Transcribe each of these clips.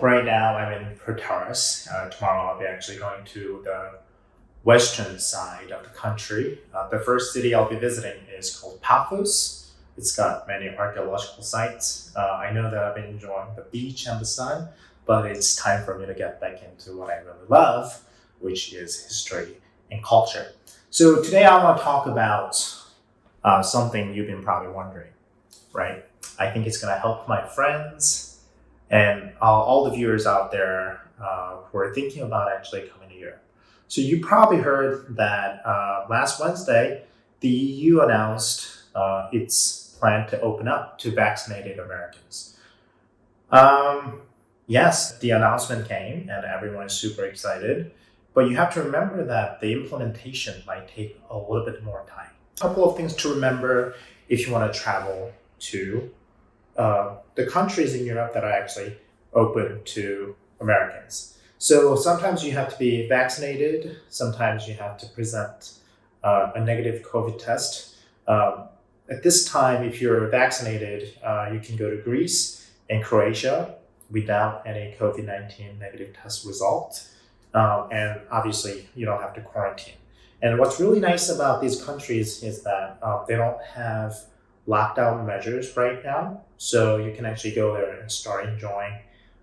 right now I'm in Pertaris. Tomorrow I'll be actually going to the western side of the country. The first city I'll be visiting is called Paphos. It's got many archaeological sites. I know that I've been enjoying the beach and the sun, but it's time for me to get back into what I really love, which is history and culture. So today I want to talk about something you've been probably wondering, right? I think it's going to help my friends and all the viewers out there who are thinking about actually coming to Europe. So you probably heard that last Wednesday, the EU announced its plan to open up to vaccinated Americans. Yes, the announcement came and everyone is super excited, but you have to remember that the implementation might take a little bit more time. A couple of things to remember if you want to travel to the countries in Europe that are actually open to Americans. So sometimes you have to be vaccinated, sometimes you have to present a negative COVID test. At this time, if you're vaccinated, you can go to Greece and Croatia without any COVID-19 negative test result. And obviously, you don't have to quarantine. And what's really nice about these countries is that they don't have lockdown measures right now. So you can actually go there and start enjoying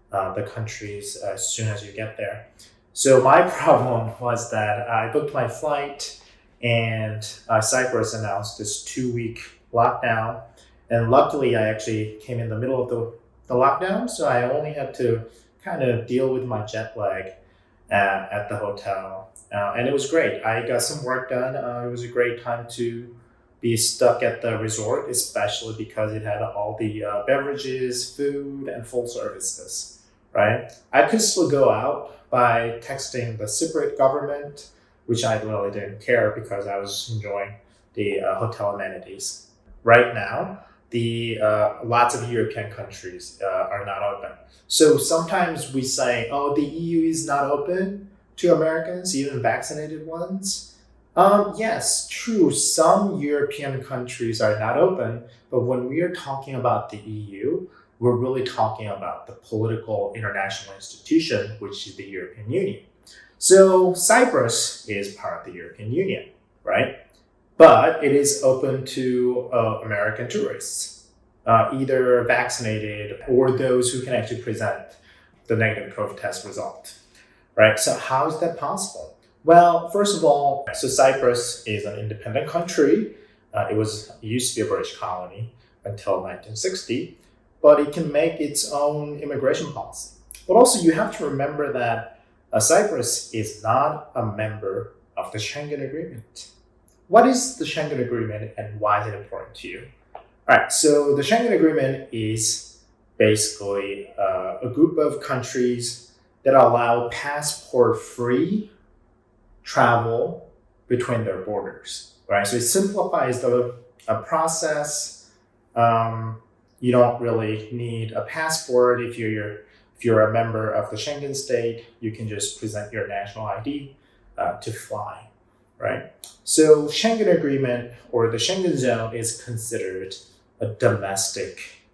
the countries as soon as you get there. So my problem was that I booked my flight and Cyprus announced this 2-week lockdown. And luckily, I actually came in the middle of the lockdown. So I only had to kind of deal with my jet lag at the hotel. And it was great. I got some work done. It was a great time to be stuck at the resort, especially because it had all the beverages, food, and full services, right? I could still go out by texting the Cypriot government, which I really didn't care because I was enjoying the hotel amenities. Right now, the lots of European countries are not open. So sometimes we say, oh, the EU is not open to Americans, even vaccinated ones. Yes, true. Some European countries are not open, but when we are talking about the EU, we're really talking about the political international institution, which is the European Union. So Cyprus is part of the European Union, right? But it is open to American tourists, either vaccinated or those who can actually present the negative COVID test result, right? So how is that possible? Well, first of all, so Cyprus is an independent country. It used to be a British colony until 1960, but it can make its own immigration policy. But also you have to remember that Cyprus is not a member of the Schengen Agreement. What is the Schengen Agreement and why is it important to you? All right, so the Schengen Agreement is basically a group of countries that allow passport-free travel between their borders, right? So it simplifies the process. You don't really need a passport if you're a member of the Schengen state. You can just present your national ID to fly, right? So Schengen Agreement or the Schengen Zone is considered a domestic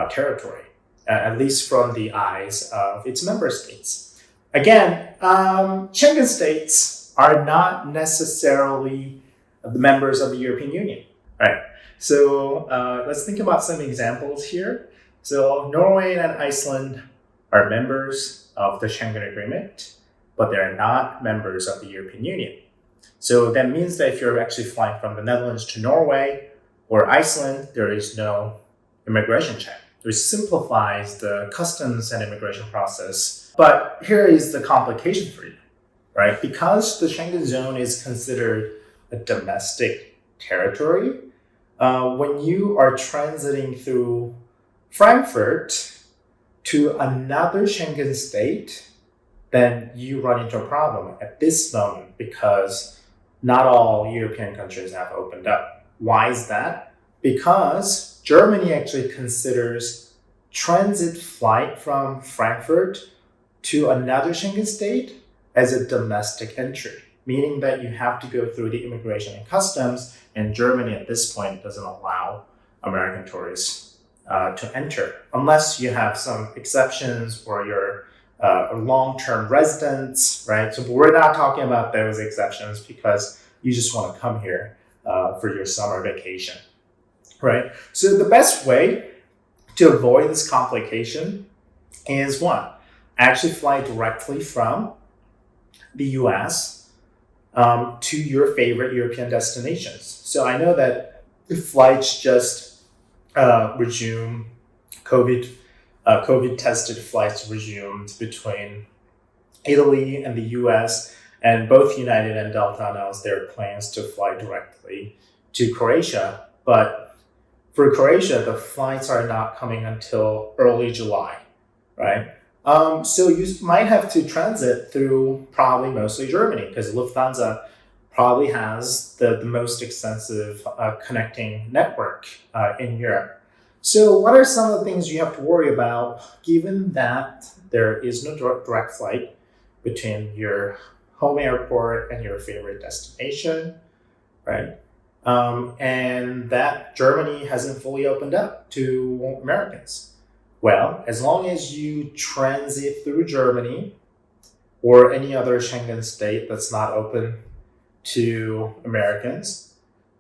territory, at least from the eyes of its member states. Again, Schengen states are not necessarily the members of the European Union, right? So let's think about some examples here. So Norway and Iceland are members of the Schengen Agreement, but they're not members of the European Union. So that means that if you're actually flying from the Netherlands to Norway or Iceland, there is no immigration check, which simplifies the customs and immigration process. But here is the complication for you. Right? Because the Schengen Zone is considered a domestic territory, when you are transiting through Frankfurt to another Schengen state, then you run into a problem at this moment because not all European countries have opened up. Why is that? Because Germany actually considers transit flight from Frankfurt to another Schengen state as a domestic entry, meaning that you have to go through the immigration and customs, and Germany at this point doesn't allow American tourists to enter, unless you have some exceptions or you're long-term residents, right? So we're not talking about those exceptions because you just want to come here for your summer vacation, right? So the best way to avoid this complication is one, actually fly directly from the US to your favorite European destinations. So I know that flights just resume COVID tested flights resumed between Italy and the US, and both United and Delta announced their plans to fly directly to Croatia. But for Croatia, the flights are not coming until early July, right? So you might have to transit through probably mostly Germany because Lufthansa probably has the most extensive connecting network in Europe. So what are some of the things you have to worry about given that there is no direct flight between your home airport and your favorite destination, right? And that Germany hasn't fully opened up to Americans. Well, as long as you transit through Germany or any other Schengen state that's not open to Americans,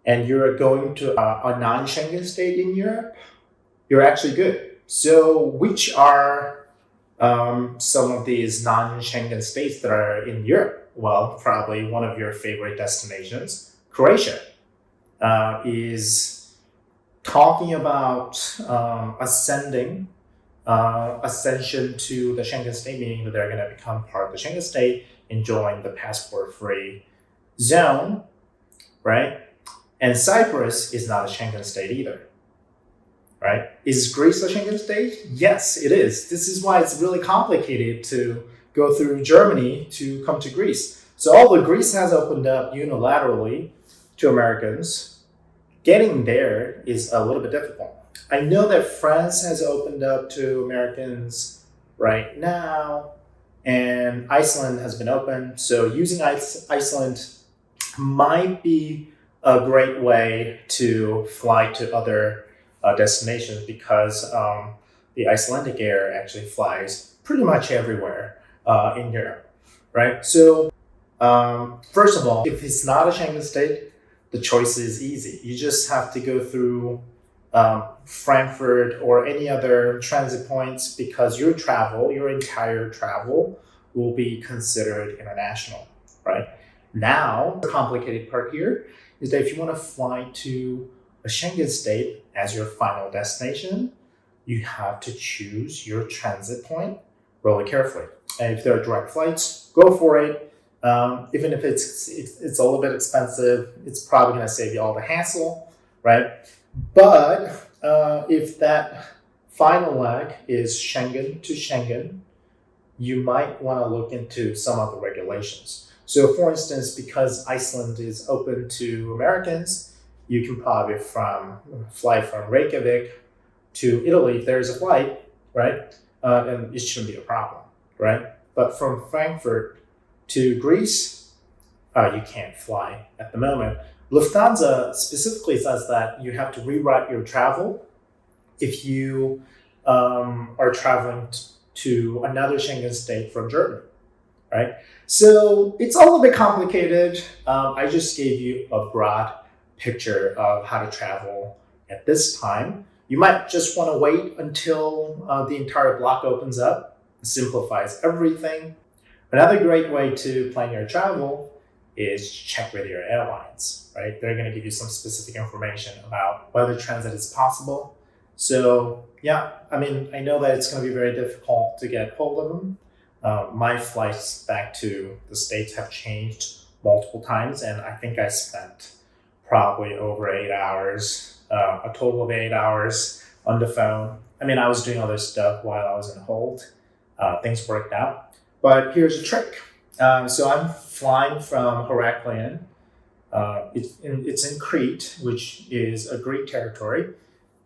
and you're going to a non-Schengen state in Europe, you're actually good. So which are some of these non-Schengen states that are in Europe? Well, probably one of your favorite destinations, Croatia, is talking about ascension to the Schengen state, meaning that they're going to become part of the Schengen state, enjoying the passport-free zone, right? And Cyprus is not a Schengen state either, right? Is Greece a Schengen state? Yes, it is. This is why it's really complicated to go through Germany to come to Greece. So although Greece has opened up unilaterally to Americans, getting there is a little bit difficult. I know that France has opened up to Americans right now, and Iceland has been open. So using Iceland might be a great way to fly to other destinations because the Icelandic Air actually flies pretty much everywhere in Europe, right? So first of all, if it's not a Schengen state, the choice is easy. You just have to go through Frankfurt or any other transit points because your entire travel will be considered international, right? Now, the complicated part here is that if you want to fly to a Schengen state as your final destination, you have to choose your transit point really carefully. And if there are direct flights, go for it. Even if it's a little bit expensive, it's probably going to save you all the hassle, right? But if that final leg is Schengen to Schengen, you might want to look into some of the regulations. So for instance, because Iceland is open to Americans, you can probably fly from Reykjavik to Italy if there's a flight, right? And it shouldn't be a problem, right? But from Frankfurt to Greece, you can't fly at the moment. Lufthansa specifically says that you have to rewrite your travel if you are traveling to another Schengen state from Germany, right? So it's a little bit complicated. I just gave you a broad picture of how to travel at this time. You might just want to wait until the entire block opens up. It simplifies everything. Another great way to plan your travel is check with your airlines, right? They're going to give you some specific information about whether transit is possible. So yeah, I mean, I know that it's going to be very difficult to get hold of them. My flights back to the States have changed multiple times, and I think I spent probably over 8 hours, a total of 8 hours on the phone. I mean, I was doing other stuff while I was in hold. Things worked out. But here's a trick. So I'm flying from Heraklion. It's in Crete, which is a Greek territory,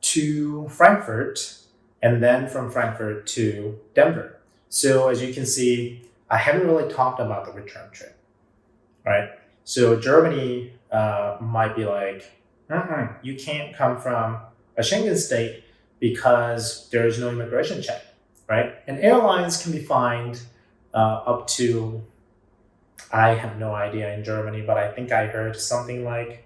to Frankfurt, and then from Frankfurt to Denver. So as you can see, I haven't really talked about the return trip, right? So Germany might be like, you can't come from a Schengen state because there is no immigration check. right? And airlines can be fined up to, I have no idea in Germany, but I think I heard something like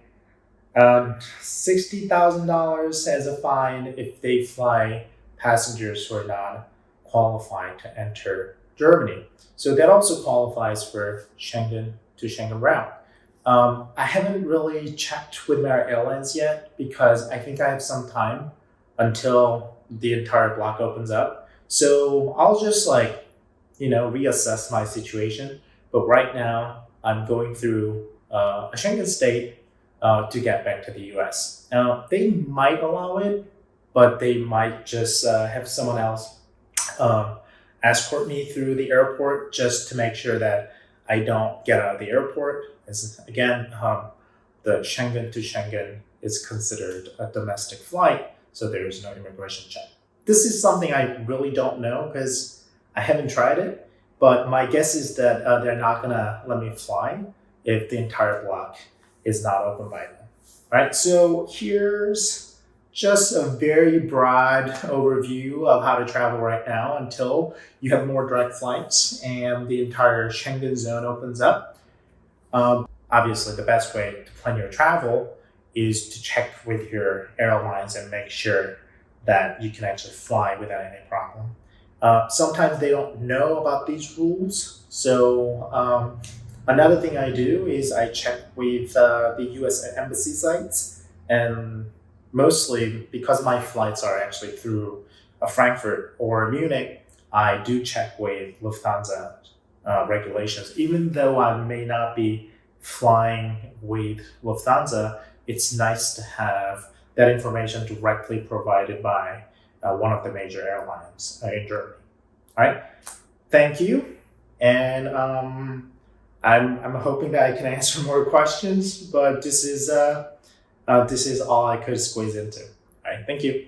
$60,000 as a fine if they fly passengers who are not qualified to enter Germany. So that also qualifies for Schengen to Schengen route. I haven't really checked with my airlines yet because I think I have some time until the entire block opens up. So I'll just reassess my situation. But right now, I'm going through a Schengen state to get back to the US. Now, they might allow it, but they might just have someone else escort me through the airport just to make sure that I don't get out of the airport. As again, the Schengen to Schengen is considered a domestic flight, so there is no immigration check. This is something I really don't know because I haven't tried it, but my guess is that they're not gonna let me fly if the entire block is not open by then. Right, so here's just a very broad overview of how to travel right now until you have more direct flights and the entire Schengen zone opens up. Obviously, the best way to plan your travel is to check with your airlines and make sure that you can actually fly without any problem. Sometimes they don't know about these rules, so another thing I do is I check with the US embassy sites, and mostly because my flights are actually through Frankfurt or Munich, I do check with Lufthansa regulations. Even though I may not be flying with Lufthansa, it's nice to have that information directly provided by one of the major airlines in Germany. All right, thank you, and I'm hoping that I can answer more questions, but this is all I could squeeze into. All right, thank you.